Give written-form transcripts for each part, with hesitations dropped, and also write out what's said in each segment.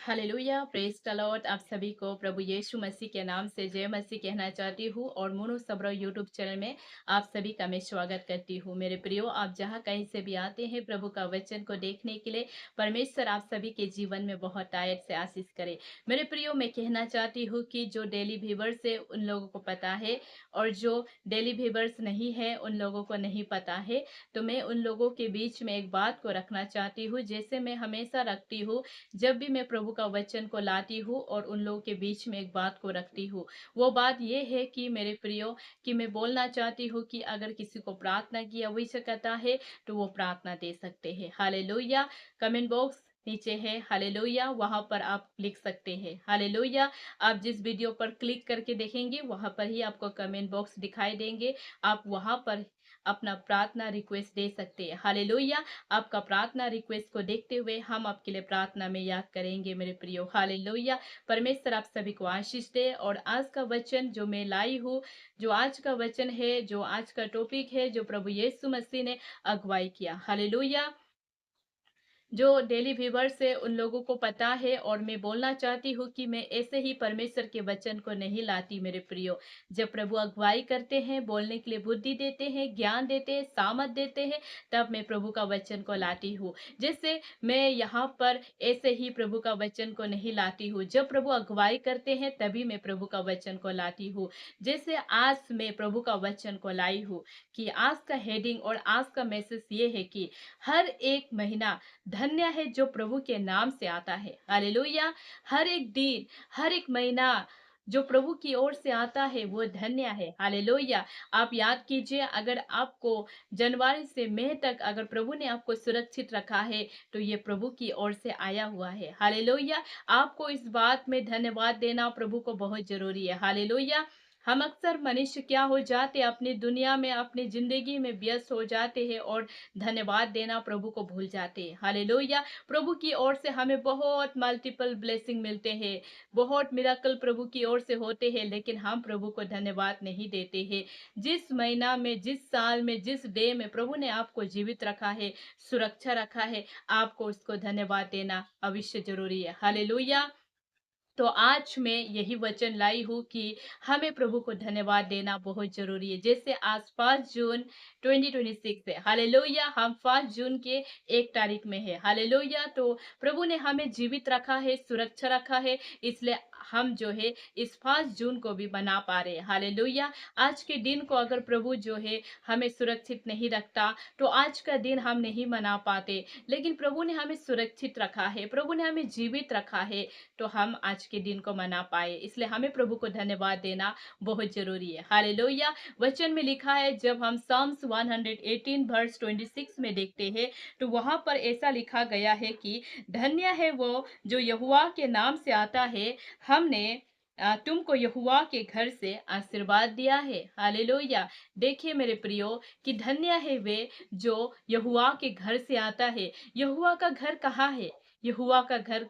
Hallelujah, praise the Lord. आप सभी को प्रभु यीशु मसीह के नाम से जय मसीह कहना चाहती हूँ और मोनो सबरो यूट्यूब चैनल में आप सभी का मैं स्वागत करती हूँ। मेरे प्रियो, आप जहाँ कहीं से भी आते हैं प्रभु का वचन को देखने के लिए, परमेश्वर आप सभी के जीवन में बहुत आयत से आशीष करे। मेरे प्रियो, मैं कहना चाहती हूँ कि जो डेली व्यूवर्स है उन लोगों को पता है और जो डेली व्यूवर्स नहीं है उन लोगों को नहीं पता है। तो मैं उन लोगों के बीच में एक बात को रखना चाहती हूँ, जैसे मैं हमेशा रखती हूँ जब भी मैं प्रभु का वचन को लाती हूँ और उन लोगों के बीच में एक बात को रखती हूँ। वो बात ये है कि मेरे प्रियो, कि मैं बोलना चाहती हूँ कि अगर किसी को प्रार्थना की आवश्यकता है तो वो प्रार्थना दे सकते हैं। हालेलुया। कमेंट बॉक्स नीचे है, हालेलुया, वहां पर आप लिख सकते हैं हालेलुया। आप जिस वीडियो पर क्लिक करके देखेंगे वहां पर ही आपको कमेंट बॉक्स दिखाई देंगे। आप वहां पर अपना प्रार्थना रिक्वेस्ट दे सकते हैं। हालेलुया। आपका प्रार्थना रिक्वेस्ट को देखते हुए हम आपके लिए प्रार्थना में याद करेंगे मेरे प्रियो। हालेलुया। परमेश्वर आप सभी को आशीष दे। और आज का वचन जो मैं लाई हूँ, जो आज का वचन है, जो आज का टॉपिक है, जो प्रभु यीशु मसीह ने अगुवाई किया। हालेलुया। जो डेली व्यूवर्स है उन लोगों को पता है और मैं बोलना चाहती हूँ कि मैं ऐसे ही परमेश्वर के वचन को नहीं लाती मेरे प्रियो। जब प्रभु अगुवाई करते हैं, बोलने के लिए बुद्धि देते हैं, ज्ञान देते हैं, सामर्थ देते हैं, तब मैं प्रभु का वचन को लाती हूँ। जैसे मैं यहाँ पर ऐसे ही प्रभु का वचन को नहीं लाती हूँ, जब प्रभु अगुवाई करते हैं तभी मैं प्रभु का वचन को लाती हूँ। जैसे आज मैं प्रभु का वचन को लाई हूँ कि आज का हेडिंग और आज का मैसेज ये है कि हर एक महीना धन्य है जो प्रभु के नाम से आता है। हालेलुया। हर एक दिन, हर एक महीना जो प्रभु की ओर से आता है वो धन्य है। हालेलुया। आप याद कीजिए, अगर आपको जनवरी से मई तक अगर प्रभु ने आपको सुरक्षित रखा है तो ये प्रभु की ओर से आया हुआ है। हालेलुया। आपको इस बात में धन्यवाद देना प्रभु को बहुत जरूरी है। हालेलुया। हम अक्सर मनुष्य क्या हो जाते, अपनी दुनिया में, अपनी जिंदगी में व्यस्त हो जाते हैं और धन्यवाद देना प्रभु को भूल जाते हैं। हालेलुया। प्रभु की ओर से हमें बहुत मल्टीपल ब्लेसिंग मिलते हैं, बहुत मिराकल प्रभु की ओर से होते हैं, लेकिन हम प्रभु को धन्यवाद नहीं देते हैं। जिस महीना में, जिस साल में, जिस डे में प्रभु ने आपको जीवित रखा है, सुरक्षा रखा है, आपको उसको धन्यवाद देना अवश्य जरूरी है। हालेलुया। तो आज मैं यही वचन लाई हूँ कि हमें प्रभु को धन्यवाद देना बहुत जरूरी है। जैसे आज 5 जून 2026 है। हालेलुया। हम 5 जून के 1 तारीख में है। हालेलुया। तो प्रभु ने हमें जीवित रखा है, सुरक्षा रखा है, इसलिए हम जो है इस 5 जून को भी मना पा रहे हैं। हालेलुया। आज के दिन को अगर प्रभु जो है हमें सुरक्षित नहीं रखता तो आज का दिन हम नहीं मना पाते, लेकिन प्रभु ने हमें सुरक्षित रखा है, प्रभु ने हमें जीवित रखा है, तो हम आज के दिन को मना पाए। इसलिए हमें प्रभु को धन्यवाद देना बहुत जरूरी है। हालेलुया। वचन में लिखा है, जब हम साम्स 118 वर्स 26 में देखते हैं तो वहां पर ऐसा लिखा गया है कि धन्य है वो जो यहोवा के नाम से आता है, हमने तुमको यहोवा के घर से आशीर्वाद दिया है। हालेलुया। देखिए मेरे प्रियो, कि धन्य है वे जो यहोवा के घर से आता है। यहोवा का घर कहाँ है? यहोवा का घर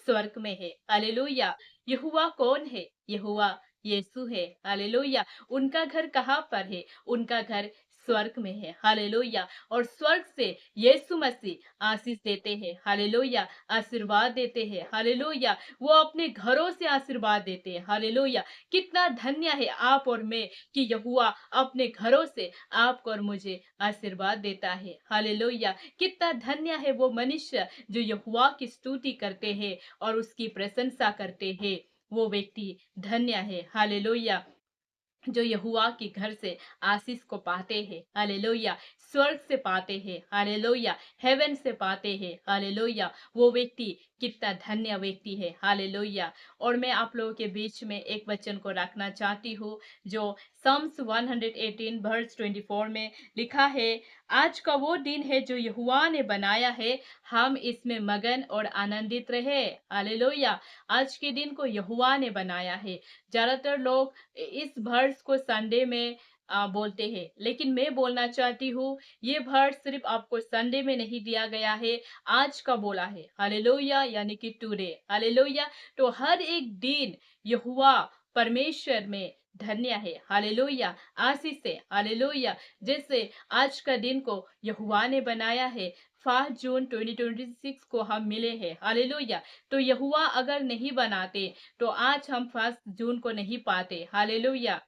स्वर्ग में है। हालेलुया। यहोवा कौन है? यहोवा यीशु है। हालेलुया। उनका घर कहाँ पर है? उनका घर स्वर्ग में है। हालेलुया। और स्वर्ग से यीशु मसीह आशीष देते हैं। हालेलुया। आशीर्वाद देते हैं। हालेलुया। वो अपने घरों से आशीर्वाद देते हैं। हालेलुया। कितना धन्य है आप और मैं कि यहोवा अपने घरों से आपको और मुझे आशीर्वाद देता है। हालेलुया। कितना धन्य है वो मनुष्य जो यहोवा की स्तुति करते हैं और उसकी प्रशंसा करते हैं। वो व्यक्ति धन्य है। हालेलुया। जो यहोवा के घर से आशीष को पाते हैं। हालेलुया। स्वर्ग से पाते हैं। हालेलुया। हेवन से पाते हैं। हालेलुया। वो व्यक्ति कितना धन्य व्यक्ति है। हालेलुया। और मैं आप लोगों के बीच में एक वचन को रखना चाहती हूँ जो Psalms 118 वर्स 24 में लिखा है, आज का वो दिन है जो यहोवा ने बनाया है, हम इसमें मगन और आनंदित रहे। हालेलुया। आज के दिन को यहोवा ने बनाया है। ज्यादातर लोग इस वर्स को संडे में बोलते हैं, लेकिन मैं बोलना चाहती हूँ ये वर्स सिर्फ आपको संडे में नहीं दिया गया है, आज का बोला है। हालेलुया। यानी कि टुडे। हालेलुया। तो हर एक दिन यहोवा परमेश्वर में धन्य है। हालेलुया। आशीष है। हालेलुया। जैसे आज का दिन को यहोवा ने बनाया है, 5 जून 2026 को हम मिले हैं, हालेलुया। तो यहोवा अगर नहीं बनाते तो आज हम 1 जून को नहीं पाते, हालेलुया।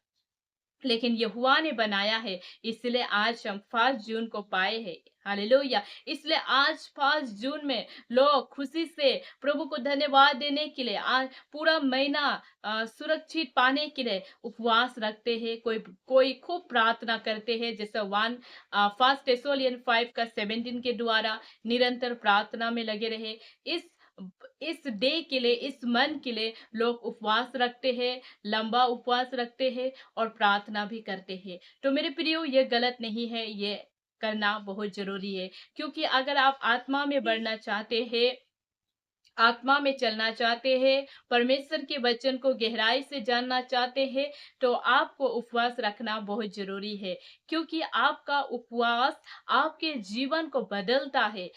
लेकिन यहोवा ने बनाया है, इसलिए आज हम 5 जून को पाए हैं, हालेलुया। इसलिए आज 5 जून में लोग खुशी से प्रभु को धन्यवाद देने के लिए आज पूरा महीना सुरक्षित पाने के लिए उपवास रखते हैं। कोई कोई खूब प्रार्थना करते हैं, जैसे 1 थेस्सलोनियन 5 का 17 के द्वारा निरंतर प्रार्थना में लगे रहे। इस इस डे के लिए, इस मन के लिए लोग उपवास रखते हैं, लंबा उपवास रखते हैं और प्रार्थना भी करते हैं। तो मेरे प्रियो, ये गलत नहीं है, ये करना बहुत जरूरी है। क्योंकि अगर आप आत्मा में बढ़ना चाहते हैं, आत्मा में चलना चाहते हैं, परमेश्वर के वचन को गहराई से जानना चाहते हैं, तो आपको उपवास रखना बहुत जरूरी है। क्योंकि आपका उपवास आपके जीवन को बदलता है।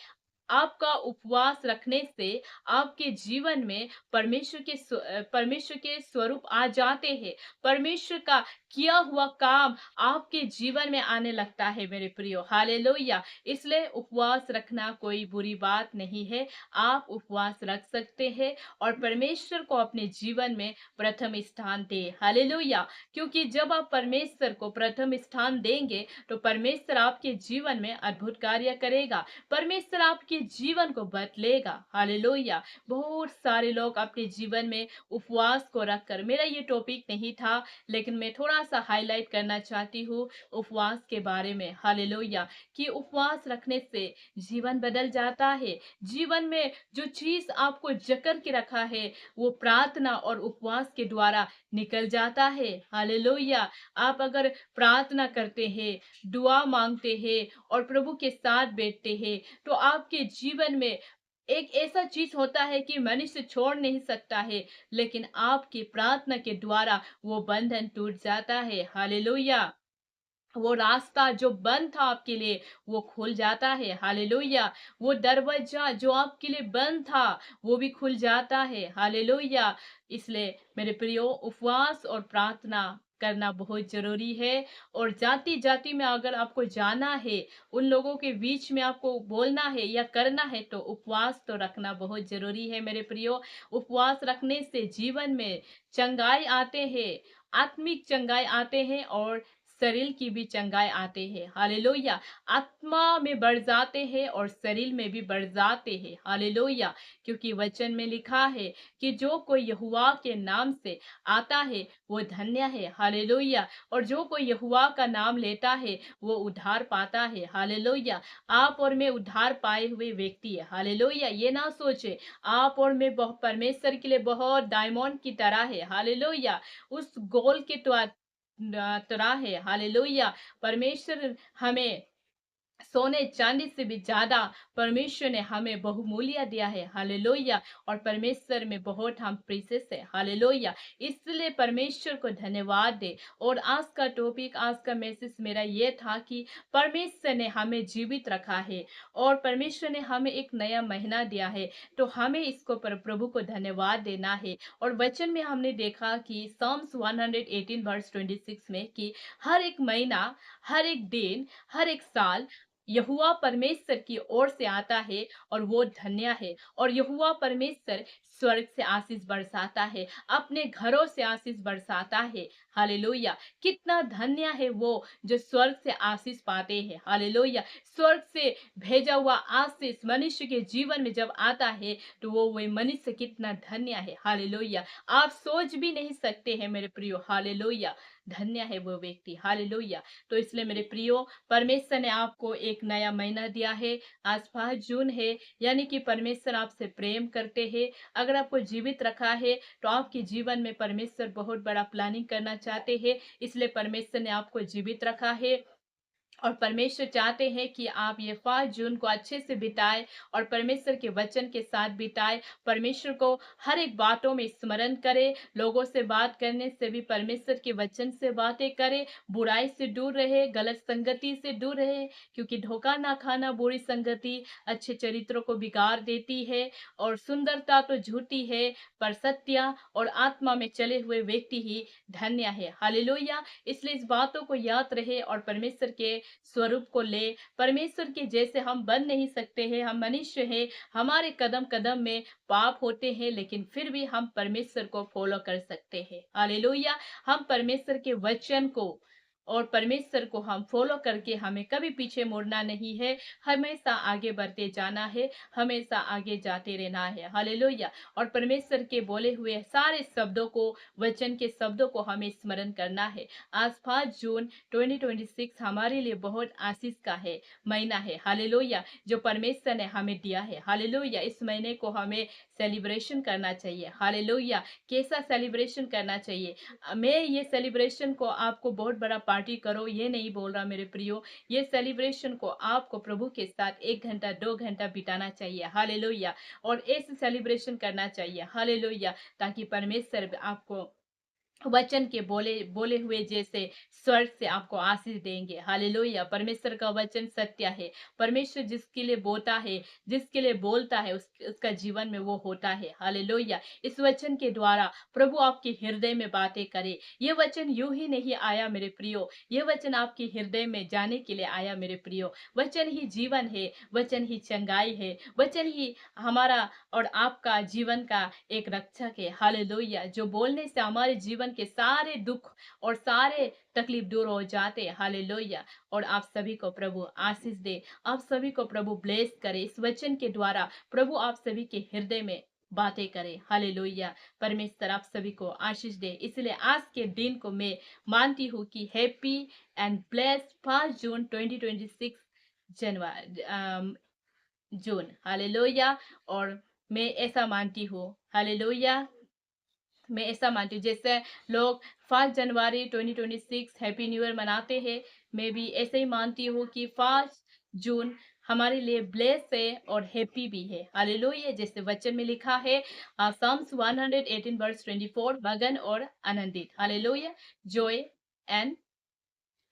आपका उपवास रखने से आपके जीवन में परमेश्वर के स्वरूप आ जाते हैं। परमेश्वर का किया हुआ काम आपके जीवन में आने लगता है, मेरे प्रियो, हालेलुया। इसलिए उपवास रखना कोई बुरी बात नहीं है। आप उपवास रख सकते हैं और परमेश्वर को अपने जीवन में प्रथम स्थान दे, हालेलुया। क्योंकि जब आप परमेश्वर को प्रथम स्थान देंगे तो परमेश्वर आपके जीवन में अद्भुत कार्य करेगा। परमेश्वर आपके जीवन को बदलेगा, हालेलुया। बहुत सारे लोग अपने जीवन में उपवास को रखकर, मेरा ये टॉपिक नहीं था, लेकिन मैं थोड़ा सा हाईलाइट करना चाहती हूँ उपवास के बारे में, हालेलुया। कि उपवास रखने से जीवन बदल जाता है। जीवन में जो चीज आपको जकड़ के रखा है वो प्रार्थना और उपवास के द्वारा निकल जाता है, हालेलुया। आप अगर प्रार्थना करते हैं, दुआ मांगते हैं और प्रभु के साथ बैठते हैं, तो आपके जीवन में एक ऐसा चीज होता है कि मनुष्य छोड़ नहीं सकता है, लेकिन आपकी प्रार्थना के द्वारा वो बंधन टूट जाता है, हालेलुया। वो रास्ता जो बंद था आपके लिए वो खुल जाता है, हालेलुया। वो दरवाजा जो आपके लिए बंद था वो भी खुल जाता है, हालेलुया। इसलिए मेरे प्रियो, उपवास और प्रार्थना करना बहुत जरूरी है। और जाति जाति में अगर आपको जाना है, उन लोगों के बीच में आपको बोलना है या करना है, तो उपवास तो रखना बहुत जरूरी है, मेरे प्रियो। उपवास रखने से जीवन में चंगाई आते हैं, आत्मिक चंगाई आते हैं और शरीर की भी चंगाई आते हैं, हालेलुया। आत्मा में बढ़ जाते हैं और शरीर में भी बढ़ जाते हैं, हालेलुया। क्योंकि वचन में लिखा है कि जो कोई यहोवा के नाम से आता है वो धन्य है, हालेलुया। और जो कोई यहोवा का नाम लेता है वो उद्धार पाता है, हालेलुया। आप और मैं उद्धार पाए हुए व्यक्ति है, हालेलुया। ये ना सोचे आप और मैं परमेश्वर के लिए बहुत डायमंड की तरह है, हालेलुया। उस गोल के तरह है, हालेलुया। परमेश्वर हमें सोने चांदी से भी ज्यादा परमेश्वर ने हमें बहुमूल्य दिया है, हालेलुया। और परमेश्वर में बहुत हम प्रीशियस है, हालेलुया। इसलिए परमेश्वर को धन्यवाद दे। और आज का टॉपिक, आज का मैसेज मेरा ये था कि परमेश्वर ने हमें जीवित रखा है और परमेश्वर ने हमें एक नया महीना दिया है, तो हमें इसको प्रभु को धन्यवाद देना है। और वचन में हमने देखा कि Psalms 118 वर्स 26 में कि हर एक महीना, हर एक दिन, हर एक साल यहोवा परमेश्वर की ओर से आता है और वो धन्य है। और यहोवा परमेश्वर स्वर्ग से आशीष बरसाता है, अपने घरों से आशीष बरसाता है, हालेलुया। कितना धन्य है वो जो स्वर्ग से आशीष पाते हैं, हालेलुया। स्वर्ग से भेजा हुआ आशीष मनुष्य के जीवन में जब आता है तो वो वही मनुष्य कितना धन्य है, हालेलुया। आप सोच भी नहीं सकते हैं मेरे प्रियो, हालेलुया। धन्य है वो व्यक्ति, हालेलुया। तो इसलिए मेरे प्रियो, परमेश्वर ने आपको एक नया महीना दिया है। आज 5 जून है, यानी कि परमेश्वर आपसे प्रेम करते हैं। अगर आपको जीवित रखा है तो आपके जीवन में परमेश्वर बहुत बड़ा प्लानिंग करना चाहते हैं। इसलिए परमेश्वर ने आपको जीवित रखा है और परमेश्वर चाहते हैं कि आप ये 5 जून को अच्छे से बिताएं और परमेश्वर के वचन के साथ बिताएं। परमेश्वर को हर एक बातों में स्मरण करें। लोगों से बात करने से भी परमेश्वर के वचन से बातें करें। बुराई से दूर रहे, गलत संगति से दूर रहे, क्योंकि धोखा ना खाना, बुरी संगति अच्छे चरित्रों को बिगाड़ देती है। और सुंदरता तो झूठी है, पर सत्य और आत्मा में चले हुए व्यक्ति ही धन्य है, हालेलुया। इसलिए इस बातों को याद रहे और परमेश्वर के स्वरूप को ले। परमेश्वर के जैसे हम बन नहीं सकते हैं, हम मनुष्य हैं, हमारे कदम कदम में पाप होते हैं, लेकिन फिर भी हम परमेश्वर को फॉलो कर सकते हैं। हालेलुया। हम परमेश्वर के वचन को और परमेश्वर को हम फॉलो करके हमें कभी पीछे मुड़ना नहीं है, हमेशा आगे बढ़ते जाना है, हमेशा आगे जाते रहना है। हालेलुया। और परमेश्वर के बोले हुए सारे शब्दों को, वचन के शब्दों को हमें स्मरण करना है। आज 5 जून 2026 हमारे लिए बहुत आशीष का है महीना है। हालेलुया। जो परमेश्वर ने हमें दिया है। हालेलुया। इस महीने को हमें सेलिब्रेशन करना चाहिए। हालेलुया। कैसा सेलिब्रेशन करना चाहिए? मैं ये सेलिब्रेशन को आपको बहुत बड़ा पार्टी करो ये नहीं बोल रहा मेरे प्रियो। ये सेलिब्रेशन को आपको प्रभु के साथ 1 घंटा 2 घंटा बिताना चाहिए। हालेलुया। और ऐसे सेलिब्रेशन करना चाहिए। हालेलुया। ताकि परमेश्वर आपको वचन के बोले बोले हुए जैसे स्वर्ग से आपको आशीष देंगे। हालेलुया। परमेश्वर का वचन सत्य है। परमेश्वर जिसके लिए बोलता है, जिसके लिए बोलता है, उसका जीवन में वो होता है। हालेलुया। इस वचन के द्वारा प्रभु आपके हृदय में बातें करे। ये वचन यूं ही नहीं आया मेरे प्रियो, ये वचन आपके हृदय में जाने के लिए आया मेरे प्रियो। वचन ही जीवन है, वचन ही चंगाई है, वचन ही हमारा और आपका जीवन का एक रक्षक है। हालेलुया। जो बोलने से हमारे जीवन के सारे दुख और सारे तकलीफ दूर हो जाते हैं। हालेलुया। और आप सभी को प्रभु आशीष दे, आप सभी को प्रभु ब्लेस करे। इस वचन के द्वारा प्रभु आप सभी के हृदय में बातें करे। हालेलुया। परमेश्वर आप सभी को आशीष दे। इसलिए आज के दिन को मैं मानती हूँ कि happy and blessed 5 June 2026 January June. Hallelujah. और मैं ऐसा मानती हूँ। हालेलुया। मैं ऐसा मानती हूँ जैसे लोग 5 जनवरी 2026 हैप्पी न्यू ईयर मनाते हैं, मैं भी ऐसे ही मानती हूँ कि 5 जून हमारे लिए ब्लेस है और हैप्पी भी है। हालेलुया। जैसे वचन में लिखा है Psalms 118 वर्स 24, मगन और आनंदित। Hallelujah. Joy and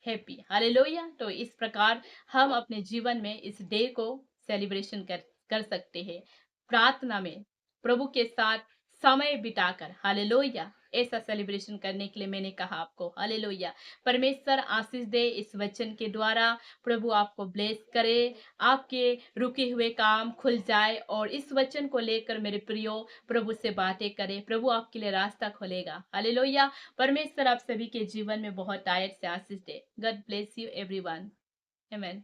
happy. Hallelujah. तो इस प्रकार हम अपने जीवन में इस डे को सेलिब्रेशन कर सकते हैं, प्रार्थना में प्रभु के साथ समय बिताकर। हालेलुया। ऐसा सेलिब्रेशन करने के लिए मैंने कहा आपको। हालेलुया। परमेश्वर आशीष दे इस वचन के द्वारा। प्रभु आपको ब्लेस करे, आपके रुके हुए काम खुल जाए और इस वचन को लेकर मेरे प्रियो प्रभु से बातें करे। प्रभु आपके लिए रास्ता खोलेगा। हालेलुया। परमेश्वर आप सभी के जीवन में बहुत आयत से आशीष दे। God bless you everyone. Amen.